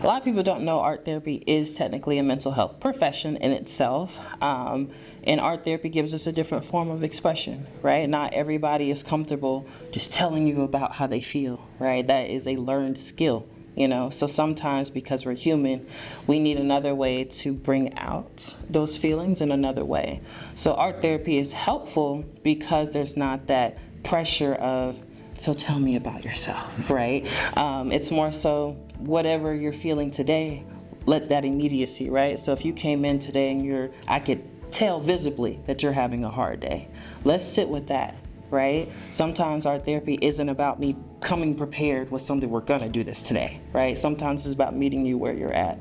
A lot of people don't know art therapy is technically a mental health profession in itself. And art therapy gives us a different form of expression, right? Not everybody is comfortable just telling you about how they feel, right? That is a learned skill, you know? So sometimes, because we're human, we need another way to bring out those feelings in another way. So art therapy is helpful because there's not that pressure of, so tell me about yourself, right? It's more so whatever you're feeling today, let that immediacy, right? So if you came in today and I could tell visibly that you're having a hard day. Let's sit with that, right? Sometimes art therapy isn't about me coming prepared with something, we're gonna do this today, right? Sometimes it's about meeting you where you're at.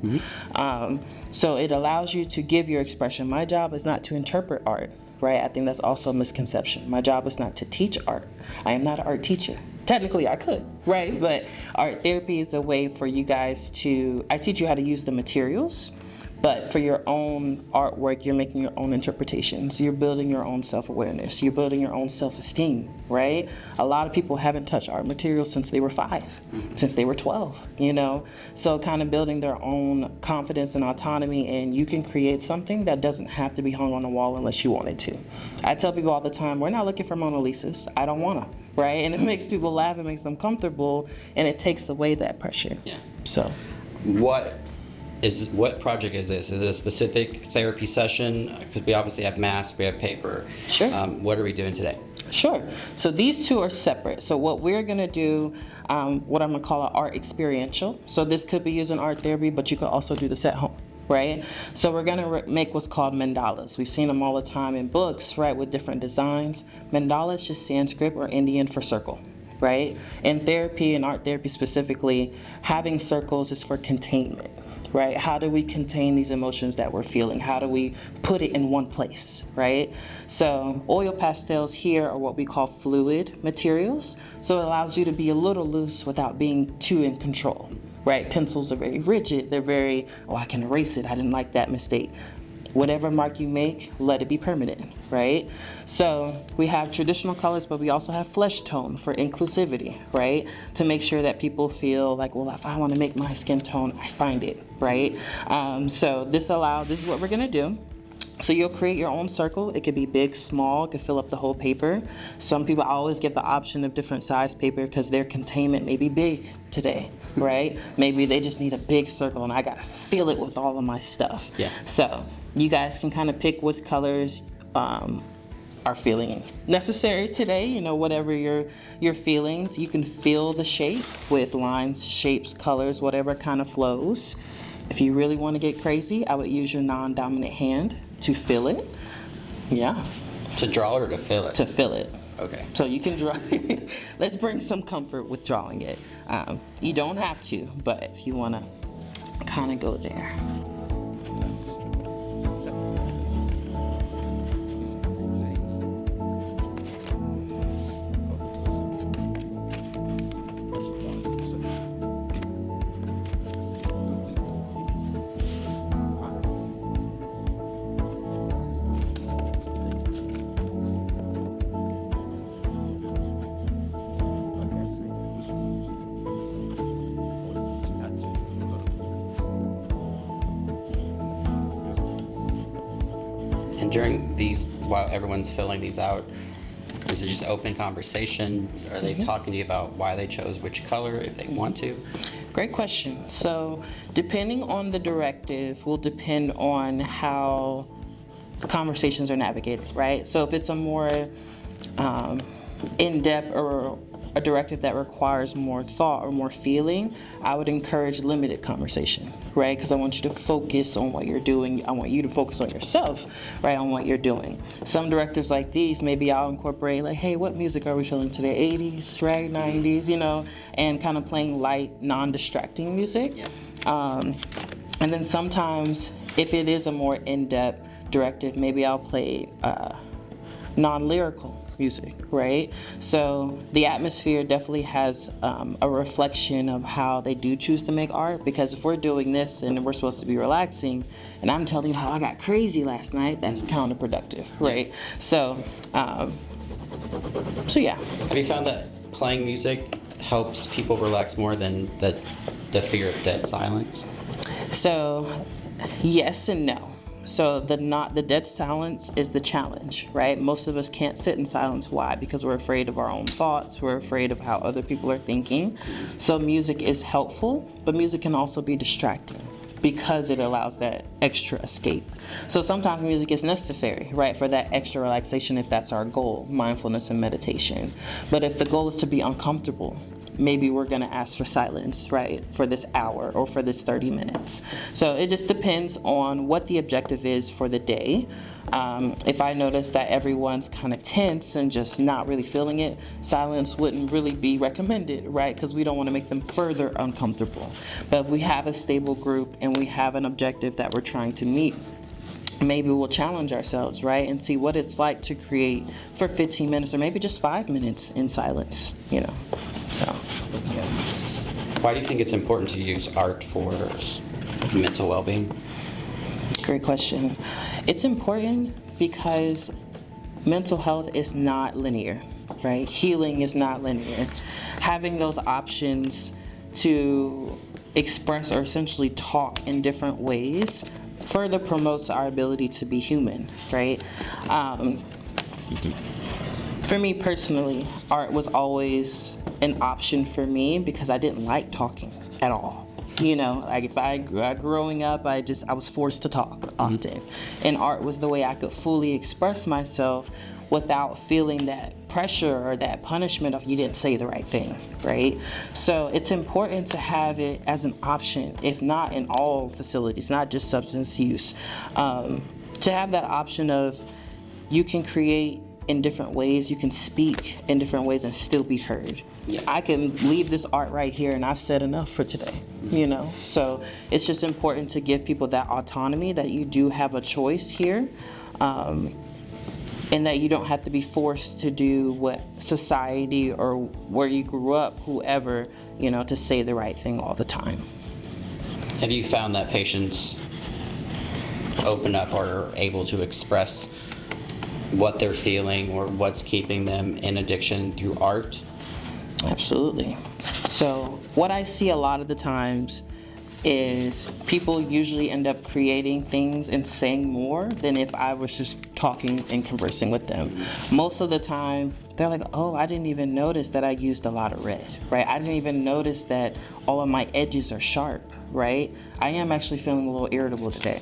So it allows you to give your expression. My job is not to interpret art, right? I think that's also a misconception. My job is not to teach art. I am not an art teacher. Technically I could, right? But art therapy is a way for you guys I teach you how to use the materials, but for your own artwork, you're making your own interpretations. You're building your own self-awareness. You're building your own self-esteem, right? A lot of people haven't touched art materials since they were 5, since they were 12, you know? So kind of building their own confidence and autonomy, and you can create something that doesn't have to be hung on the wall unless you wanted to. I tell people all the time, we're not looking for Mona Lisas. I don't wanna, right? And it makes people laugh, it makes them comfortable, and it takes away that pressure. Yeah. So. What project is this? Is it a specific therapy session? Because we obviously have masks, we have paper. Sure. What are we doing today? Sure. So these two are separate. So what we're going to do, what I'm going to call an art experiential. So this could be using art therapy, but you could also do this at home, right? So we're going to make what's called mandalas. We've seen them all the time in books, right, with different designs. Mandala is just Sanskrit or Indian for circle, right? In therapy and art therapy specifically, having circles is for containment. Right? How do we contain these emotions that we're feeling? How do we put it in one place, right? So oil pastels here are what we call fluid materials. So it allows you to be a little loose without being too in control, right? Pencils are very rigid. They're very, I can erase it. I didn't like that mistake. Whatever mark you make, let it be permanent, right? So we have traditional colors, but we also have flesh tone for inclusivity, right? To make sure that people feel like, well, if I want to make my skin tone, I find it, right? So this is what we're gonna do. So you'll create your own circle. It could be big, small, it could fill up the whole paper. Some people always get the option of different size paper because their containment may be big today, right? Maybe they just need a big circle and I gotta fill it with all of my stuff. Yeah. So you guys can kind of pick which colors are feeling necessary today, you know, whatever your feelings. You can fill the shape with lines, shapes, colors, whatever kind of flows. If you really want to get crazy, I would use your non-dominant hand to fill it. Yeah. To draw it or to fill it? To fill it. Okay. So you can draw. Let's bring some comfort with drawing it. You don't have to, but if you want to kind of go there. And during these, while everyone's filling these out, is it just open conversation? Are they talking to you about why they chose which color, if they want to? Great question. So depending on the directive will depend on how conversations are navigated, right? So if it's a more in-depth or a directive that requires more thought or more feeling, I would encourage limited conversation, right? Because I want you to focus on what you're doing. I want you to focus on yourself, right, on what you're doing. Some directives like these, maybe I'll incorporate like, hey, what music are we feeling today? 80s, right, 90s, you know, and kind of playing light, non-distracting music. Yeah. And then sometimes, if it is a more in-depth directive, maybe I'll play non-lyrical music, right? So the atmosphere definitely has a reflection of how they do choose to make art, because if we're doing this and we're supposed to be relaxing and I'm telling you how I got crazy last night, that's counterproductive, right? So yeah. Have you found that playing music helps people relax more than the fear of dead silence? So, yes and no. So the dead silence is the challenge, right? Most of us can't sit in silence. Why? Because we're afraid of our own thoughts. We're afraid of how other people are thinking. So music is helpful, but music can also be distracting because it allows that extra escape. So sometimes music is necessary, right, for that extra relaxation if that's our goal, mindfulness and meditation. But if the goal is to be uncomfortable, maybe we're going to ask for silence, right, for this hour or for this 30 minutes. So it just depends on what the objective is for the day. If I notice that everyone's kind of tense and just not really feeling it, silence wouldn't really be recommended, right, because we don't want to make them further uncomfortable. But if we have a stable group and we have an objective that we're trying to meet, maybe we'll challenge ourselves, right, and see what it's like to create for 15 minutes or maybe just 5 minutes in silence, So, yeah. Why do you think it's important to use art for mental well-being? Great question. It's important because mental health is not linear, right? Healing is not linear. Having those options to express or essentially talk in different ways further promotes our ability to be human, right? For me personally, art was always an option for me because I didn't like talking at all. Like if growing up, I was forced to talk often. And art was the way I could fully express myself without feeling that pressure or that punishment of you didn't say the right thing, right? So it's important to have it as an option, if not in all facilities, not just substance use, to have that option of you can create in different ways, you can speak in different ways and still be heard. Yeah. I can leave this art right here and I've said enough for today, So it's just important to give people that autonomy that you do have a choice here, and that you don't have to be forced to do what society or where you grew up, whoever, to say the right thing all the time. Have you found that patients open up or are able to express what they're feeling or what's keeping them in addiction through art? Absolutely. So what I see a lot of the times is people usually end up creating things and saying more than if I was just talking and conversing with them. Most of the time, they're like, oh, I didn't even notice that I used a lot of red, right? I didn't even notice that all of my edges are sharp, right? I am actually feeling a little irritable today.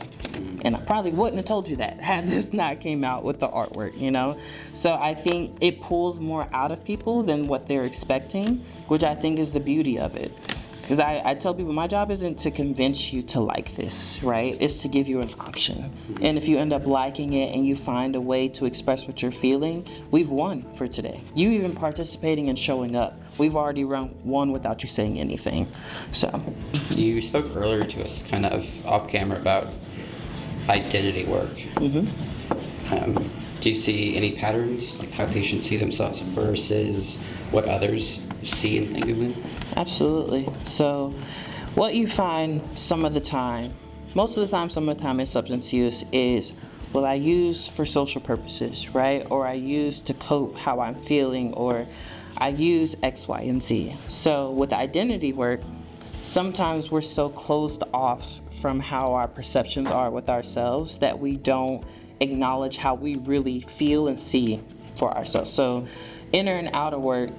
And I probably wouldn't have told you that had this not came out with the artwork, So I think it pulls more out of people than what they're expecting, which I think is the beauty of it. Because I tell people my job isn't to convince you to like this, right? It's to give you an option. And if you end up liking it and you find a way to express what you're feeling, we've won for today. You even participating and showing up, we've already won without you saying anything. So You spoke earlier to us kind of off camera about identity work. Do you see any patterns, like how patients see themselves versus what others see and think of them? Absolutely. So what you find some of the time in substance use is, well, I use for social purposes, right? Or I use to cope how I'm feeling, or I use X, Y, and Z. So with identity work, sometimes we're so closed off from how our perceptions are with ourselves that we don't acknowledge how we really feel and see for ourselves. So inner and outer work,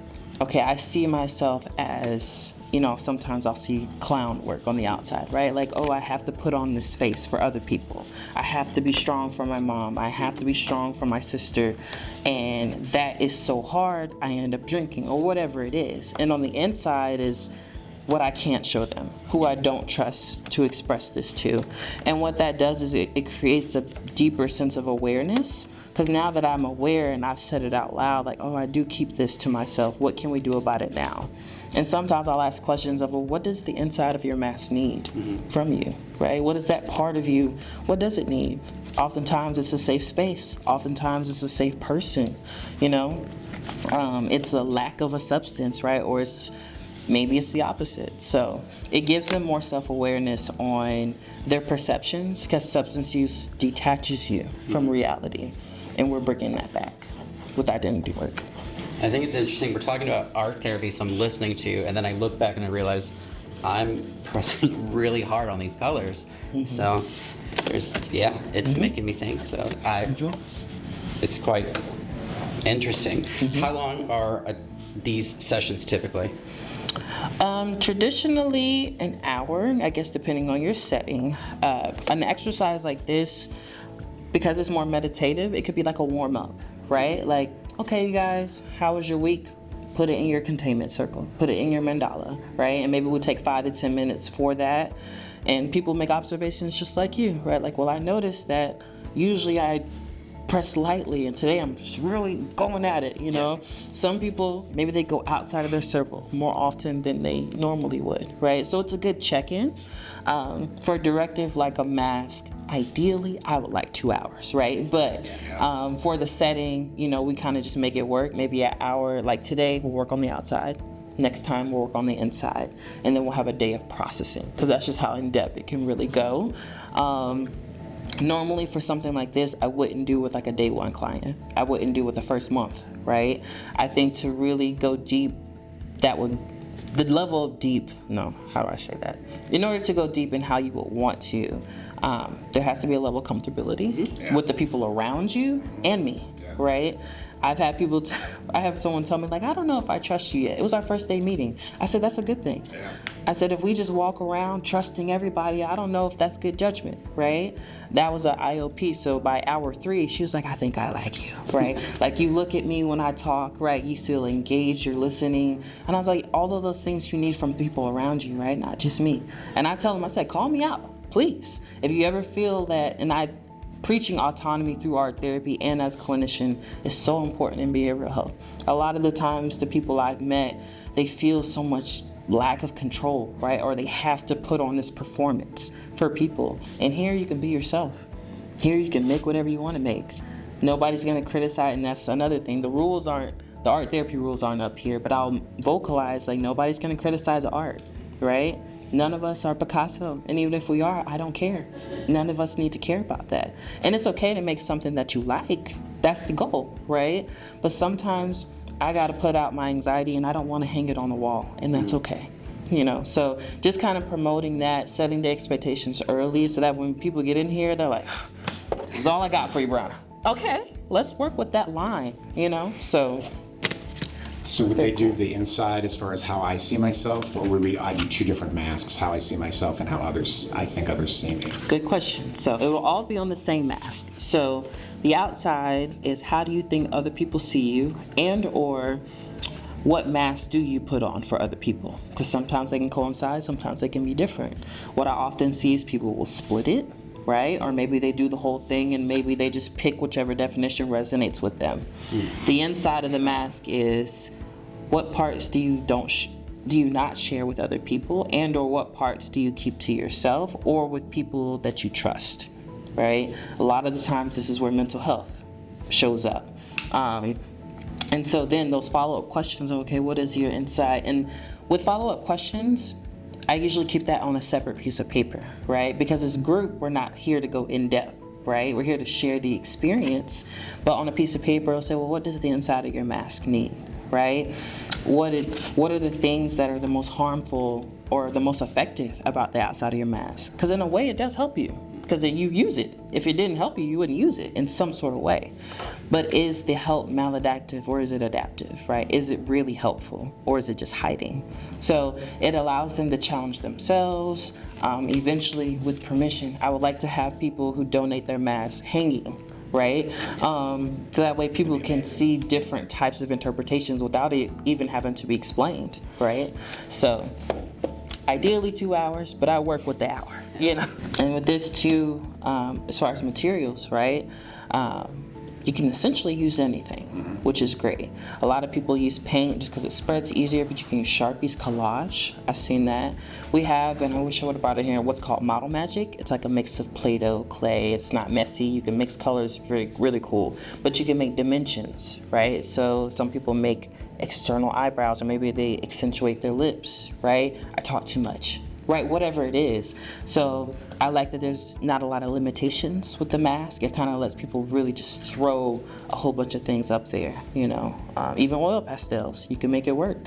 okay, I see myself as, sometimes I'll see clown work on the outside, right? Like, oh, I have to put on this face for other people. I have to be strong for my mom. I have to be strong for my sister. And that is so hard, I end up drinking or whatever it is. And on the inside is what I can't show them, who I don't trust to express this to. And what that does is it creates a deeper sense of awareness. Because now that I'm aware and I've said it out loud, like, oh, I do keep this to myself, what can we do about it now? And sometimes I'll ask questions of, well, what does the inside of your mask need from you, right? What is that part of you, what does it need? Oftentimes it's a safe space. Oftentimes it's a safe person, It's a lack of a substance, right? Or maybe it's the opposite. So it gives them more self-awareness on their perceptions, because substance use detaches you from reality. And we're bringing that back with identity work. I think it's interesting. We're talking about art therapy, so I'm listening to you, and then I look back and I realize I'm pressing really hard on these colors. So it's making me think. So it's quite interesting. How long are these sessions typically? Traditionally an hour, I guess, depending on your setting. An exercise like this, because it's more meditative, it could be like a warm-up, right? Like, okay, you guys, how was your week? Put it in your containment circle, put it in your mandala, right? And maybe we'll take 5 to 10 minutes for that. And people make observations just like you, right? Like, well, I noticed that usually I press lightly, and today I'm just really going at it, you know? Some people, maybe they go outside of their circle more often than they normally would, right? So it's a good check-in. For a directive like a mask, ideally, I would like 2 hours, right? But for the setting, you know, we kind of just make it work. Maybe an hour, like today, we'll work on the outside. Next time, we'll work on the inside. And then we'll have a day of processing, because that's just how in-depth it can really go. Normally for something like this, I wouldn't do with like a day one client. I wouldn't do with the first month, right? I think to really go deep, the level of deep, no, how do I say that? In order to go deep in how you would want to, there has to be a level of comfortability with the people around you and me, right? I've had people, I have someone tell me like, I don't know if I trust you yet. It was our first day meeting. I said, that's a good thing. I said, if we just walk around trusting everybody, I don't know if that's good judgment, right? That was an IOP. So by hour 3, she was like, I think I like you, right? Like you look at me when I talk, right? You feel engaged, you're listening. And I was like, all of those things you need from people around you, right? Not just me. And I tell them, I said, call me out, please. If you ever feel that, and preaching autonomy through art therapy and as a clinician is so important in behavioral health. A lot of the times the people I've met, they feel so much lack of control, right? Or they have to put on this performance for people. And here you can be yourself. Here you can make whatever you want to make. Nobody's going to criticize, and that's another thing. The art therapy rules aren't up here, but I'll vocalize like nobody's going to criticize the art, right? None of us are Picasso, and even if we are, I don't care. None of us need to care about that. And it's okay to make something that you like. That's the goal, right? But sometimes I got to put out my anxiety, and I don't want to hang it on the wall, and that's okay. You know, so just kind of promoting that, setting the expectations early so that when people get in here, they're like, this is all I got for you, Brianna. Okay, let's work with that line, you know? So would they do the inside as far as how I see myself, or would I do 2 different masks, how I see myself and how I think others see me? Good question. So it will all be on the same mask. So the outside is how do you think other people see you, and or what mask do you put on for other people? Because sometimes they can coincide, sometimes they can be different. What I often see is people will split it, right? Or maybe they do the whole thing and maybe they just pick whichever definition resonates with them. The inside of the mask is what parts do you not share with other people, and or what parts do you keep to yourself or with people that you trust, right? A lot of the times this is where mental health shows up. And so then those follow-up questions, okay, what is your inside? And with follow-up questions, I usually keep that on a separate piece of paper, right? Because as a group, we're not here to go in depth, right? We're here to share the experience, but on a piece of paper, I'll say, well, what does the inside of your mask need, right? What are the things that are the most harmful or the most effective about the outside of your mask? Because in a way, it does help you, because you use it. If it didn't help you, you wouldn't use it in some sort of way. But is the help maladaptive or is it adaptive, right? Is it really helpful or is it just hiding? So it allows them to challenge themselves. Eventually, with permission, I would like to have people who donate their masks hanging, right? So that way people can see different types of interpretations without it even having to be explained, right? So ideally 2 hours, but I work with the hour, you know? And with this too, as far as materials, right? You can essentially use anything, which is great. A lot of people use paint just because it spreads easier, but you can use Sharpies, collage. I've seen that. We have, and I wish I would have brought it here, what's called model magic. It's like a mix of Play-Doh, clay. It's not messy. You can mix colors, really, really cool. But you can make dimensions, right? So some people make external eyebrows, or maybe they accentuate their lips, right? I talk too much. right? Whatever it is. So I like that there's not a lot of limitations with the mask. It kind of lets people really just throw a whole bunch of things up there, you know. Even oil pastels, you can make it work.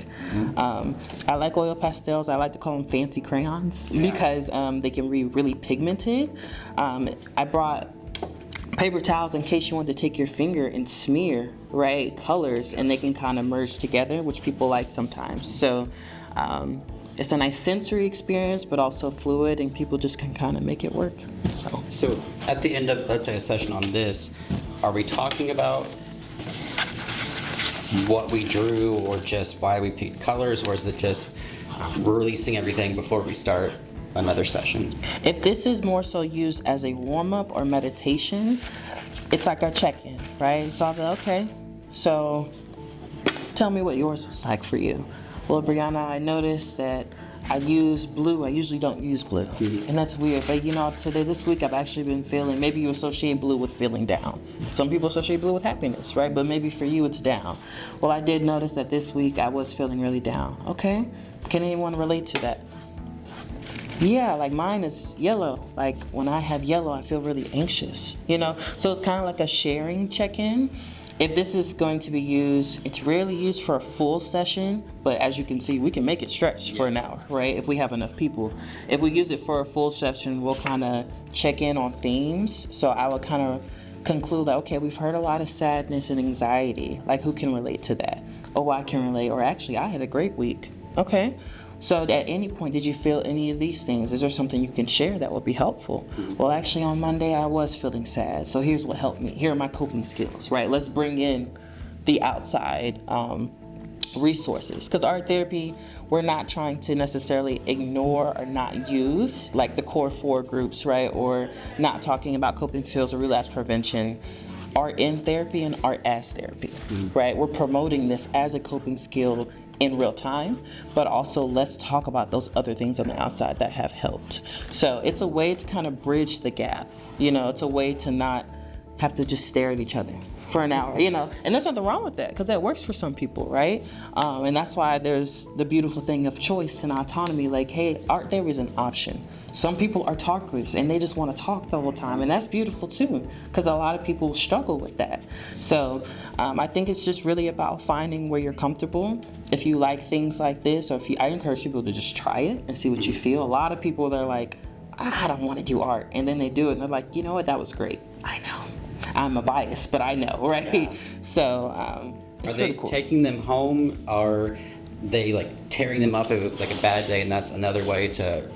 I like oil pastels. I like to call them fancy crayons because they can be really pigmented. I brought paper towels in case you want to take your finger and smear, right, colors, and they can kind of merge together, which people like sometimes. So it's a nice sensory experience, but also fluid, and people just can kind of make it work. So at the end of, let's say, a session on this, are we talking about what we drew or just why we picked colors, or is it just releasing everything before we start another session? If this is more so used as a warm-up or meditation, it's like a check-in, right? So I'll be like, okay, so tell me what yours was like for you. Well, Brianna, I noticed that I use blue. I usually don't use blue, and that's weird. But you know, this week I've actually been feeling, maybe you associate blue with feeling down. Some people associate blue with happiness, right? But maybe for you it's down. Well, I did notice that this week I was feeling really down. Okay, can anyone relate to that? Yeah, like mine is yellow. Like when I have yellow, I feel really anxious, you know? So it's kind of like a sharing check-in. If this is going to be used, it's rarely used for a full session, but as you can see, we can make it stretch for an hour, right? If we have enough people. If we use it for a full session, we'll kind of check in on themes. So I would kind of conclude that, okay, we've heard a lot of sadness and anxiety. Like, who can relate to that? Oh, I can relate. Or actually, I had a great week. Okay. So at any point, did you feel any of these things? Is there something you can share that would be helpful? Well, actually on Monday, I was feeling sad. So here's what helped me. Here are my coping skills, right? Let's bring in the outside resources. Because art therapy, we're not trying to necessarily ignore or not use like the core 4 groups, right? Or not talking about coping skills or relapse prevention. Art in therapy and art as therapy, right? We're promoting this as a coping skill in real time, but also let's talk about those other things on the outside that have helped. So it's a way to kind of bridge the gap. You know, it's a way to not have to just stare at each other for an hour, you know, and there's nothing wrong with that because that works for some people, right? And that's why there's the beautiful thing of choice and autonomy. Like, hey, art therapy is an option. Some people are talkers and they just want to talk the whole time, and that's beautiful too, because a lot of people struggle with that. So I think it's just really about finding where you're comfortable. If you like things like this, or I encourage people to just try it and see what you feel. A lot of people, they're like, I don't want to do art, and then they do it and they're like, you know what, that was great. I know. I'm a bias, but I know, right? Yeah. So it's Are they cool. taking them home? Are they like tearing them up if it was like a bad day, and that's another way to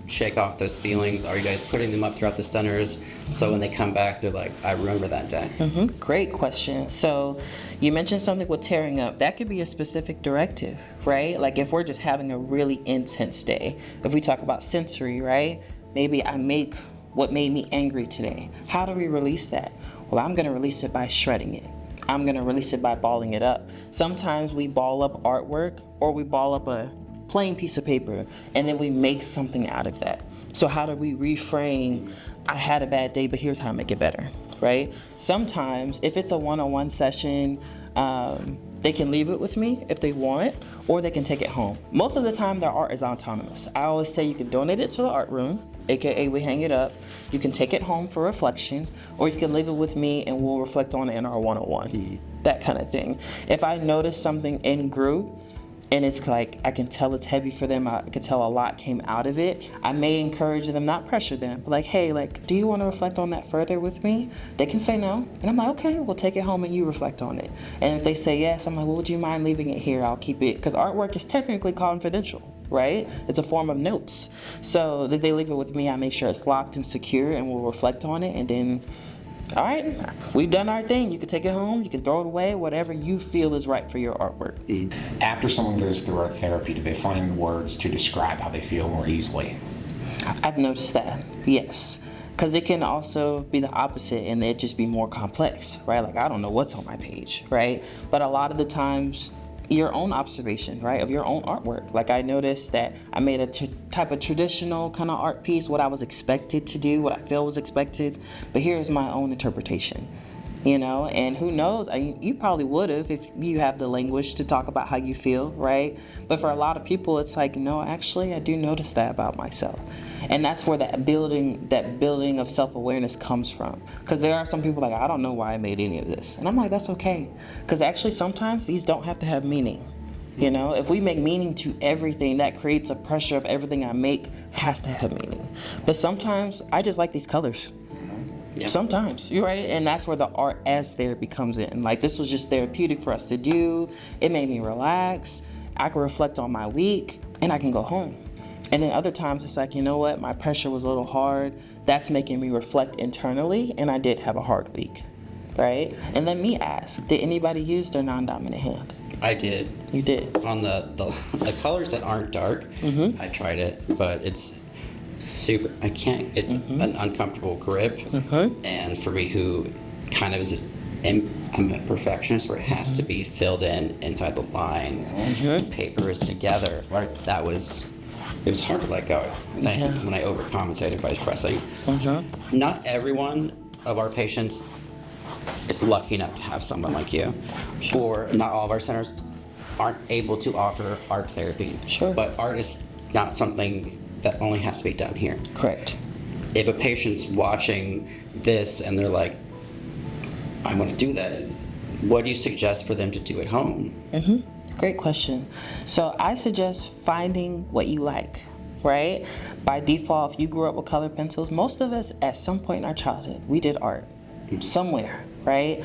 shake off those feelings? Are you guys putting them up throughout the centers so when they come back, they're like, I remember that day? Great question. So you mentioned something with tearing up. That could be a specific directive, right? Like if we're just having a really intense day, if we talk about sensory, right? Maybe I make what made me angry today. How do we release that? Well, I'm gonna release it by shredding it. I'm gonna release it by balling it up. Sometimes we ball up artwork or we ball up a plain piece of paper and then we make something out of that. So how do we reframe, I had a bad day, but here's how I make it better, right? Sometimes if it's a one-on-one session, they can leave it with me if they want, or they can take it home. Most of the time their art is autonomous. I always say you can donate it to the art room, AKA we hang it up. You can take it home for reflection, or you can leave it with me and we'll reflect on it in our one-on-one, that kind of thing. If I notice something in group and it's like, I can tell it's heavy for them, I can tell a lot came out of it, I may encourage them, not pressure them, but like, hey, like, do you want to reflect on that further with me? They can say no, and I'm like, okay, we'll take it home and you reflect on it. And if they say yes, I'm like, well, would you mind leaving it here? I'll keep it, because artwork is technically confidential, right? It's a form of notes. So if they leave it with me, I make sure it's locked and secure, and we'll reflect on it, and then, all right, we've done our thing. You can take it home, you can throw it away, whatever you feel is right for your artwork. After someone goes through art therapy, do they find words to describe how they feel more easily? I've noticed that, yes. Because it can also be the opposite and it just be more complex, right? Like, I don't know what's on my page, right? But a lot of the times, your own observation, right, of your own artwork. Like I noticed that I made a type of traditional kind of art piece, what I was expected to do, what I feel was expected, but here's my own interpretation. you know, and who knows, you probably would have if you have the language to talk about how you feel, right? But for a lot of people, it's like, no, actually, I do notice that about myself. And that's where that building of self-awareness comes from. Because there are some people like, I don't know why I made any of this. And I'm like, that's okay. Because actually, sometimes these don't have to have meaning. You know, if we make meaning to everything, that creates a pressure of everything I make has to have meaning. But sometimes I just like these colors. Yeah. Sometimes, you're right, and that's where the art as therapy comes in. Like, this was just therapeutic for us to do. It made me relax. I can reflect on my week, and I can go home. And then other times it's like, you know what, my pressure was a little hard. That's making me reflect internally, and I did have a hard week, right? And let me ask, did anybody use their non-dominant hand? I did. You did? On the colors that aren't dark, I tried it, but it's super, I can't, it's an uncomfortable grip. And for me, who kind of is I'm a perfectionist, where it has to be filled in inside the lines, paper is together. Right. It was hard to let go when I overcompensated by pressing. Not everyone of our patients is lucky enough to have someone like you. Or not all of our centers aren't able to offer art therapy. Sure. But art is not something that only has to be done here. Correct. If a patient's watching this and they're like, I want to do that, what do you suggest for them to do at home? Great question. So I suggest finding what you like, right? By default, if you grew up with colored pencils, most of us at some point in our childhood, we did art somewhere, right?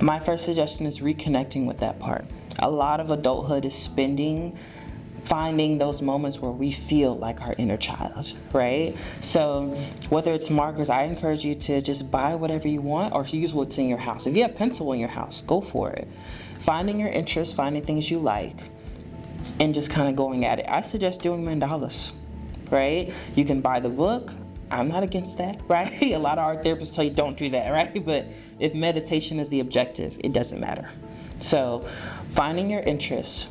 My first suggestion is reconnecting with that part. A lot of adulthood is finding those moments where we feel like our inner child, right? So whether it's markers, I encourage you to just buy whatever you want or use what's in your house. If you have pencil in your house, go for it. Finding your interests, finding things you like, and just kind of going at it. I suggest doing mandalas, right? You can buy the book. I'm not against that, right? A lot of art therapists tell you don't do that, right? But if meditation is the objective, it doesn't matter. So finding your interests,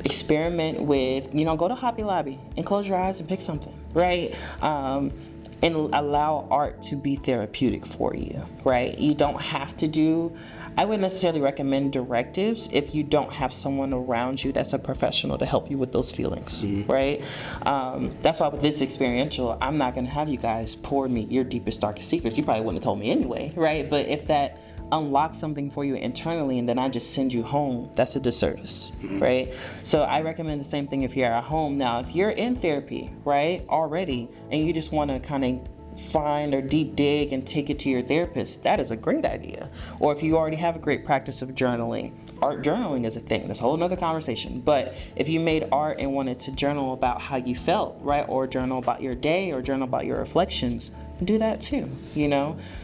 experiment with, go to Hobby Lobby and close your eyes and pick something, right? And allow art to be therapeutic for you, right? You don't have to I wouldn't necessarily recommend directives if you don't have someone around you that's a professional to help you with those feelings, right? That's why with this experiential, I'm not gonna have you guys pour me your deepest, darkest secrets. You probably wouldn't have told me anyway, right? But if that unlock something for you internally and then I just send you home, that's a disservice, right? So I recommend the same thing if you're at home. Now, if you're in therapy, right, already, and you just want to kind of find or deep dig and take it to your therapist, that is a great idea. Or if you already have a great practice of journaling, art journaling is a thing. That's a whole nother conversation. But if you made art and wanted to journal about how you felt, right, or journal about your day or journal about your reflections, do that too,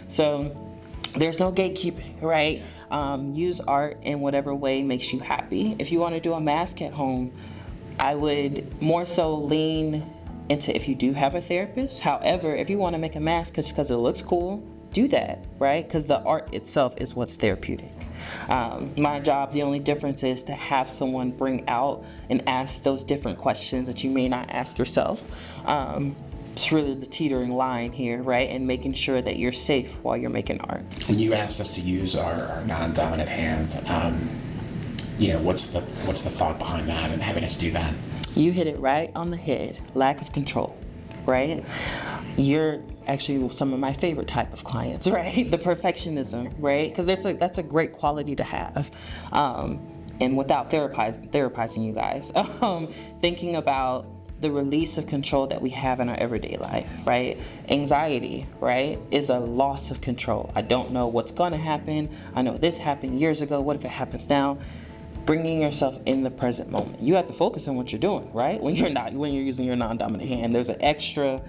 So there's no gatekeeping, right? Use art in whatever way makes you happy. If you want to do a mask at home, I would more so lean into if you do have a therapist. However, if you want to make a mask because it looks cool, do that, right? Because the art itself is what's therapeutic. My job, the only difference is to have someone bring out and ask those different questions that you may not ask yourself. It's really the teetering line here, right? And making sure that you're safe while you're making art. And you asked us to use our non-dominant hand. What's the thought behind that and having us do that? You hit it right on the head. Lack of control, right? You're actually some of my favorite type of clients, right? The perfectionism, right? Because that's a great quality to have. And without therapizing you guys, thinking about the release of control that we have in our everyday life, right? Anxiety, right, is a loss of control. I don't know what's going to happen. I know this happened years ago. What if it happens now? Bringing yourself in the present moment. You have to focus on what you're doing, right? When you're using your non-dominant hand, there's an extra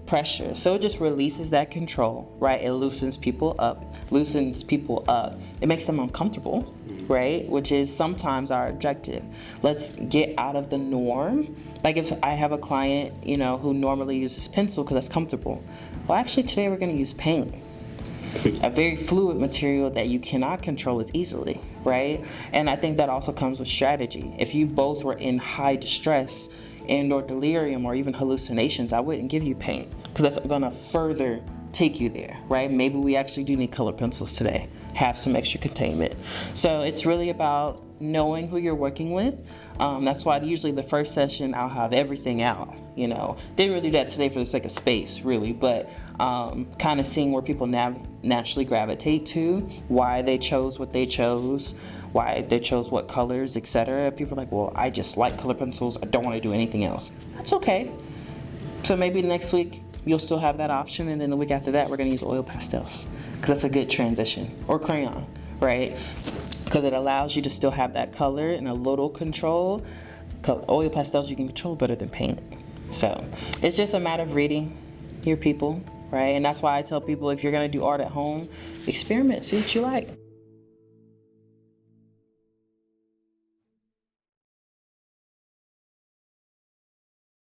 pressure. So it just releases that control, right? It loosens people up. It makes them uncomfortable, right? Which is sometimes our objective. Let's get out of the norm. Like if I have a client, who normally uses pencil because that's comfortable. Well, actually today we're going to use paint. A very fluid material that you cannot control as easily, right? And I think that also comes with strategy. If you both were in high distress and or delirium or even hallucinations, I wouldn't give you paint because that's going to further take you there, right? Maybe we actually do need color pencils today, have some extra containment. So it's really about knowing who you're working with. That's why usually the first session I'll have everything out, you know. Didn't really do that today for the sake of space, really, but kind of seeing where people naturally gravitate to, why they chose what they chose, why they chose what colors, etc. People are like, well, I just like color pencils, I don't want to do anything else. That's okay. So maybe next week you'll still have that option, and then the week after that we're going to use oil pastels, because that's a good transition, or crayon, right? Because it allows you to still have that color and a little control. Oil pastels you can control better than paint. So it's just a matter of reading your people, right? And that's why I tell people, if you're going to do art at home, experiment, see what you like.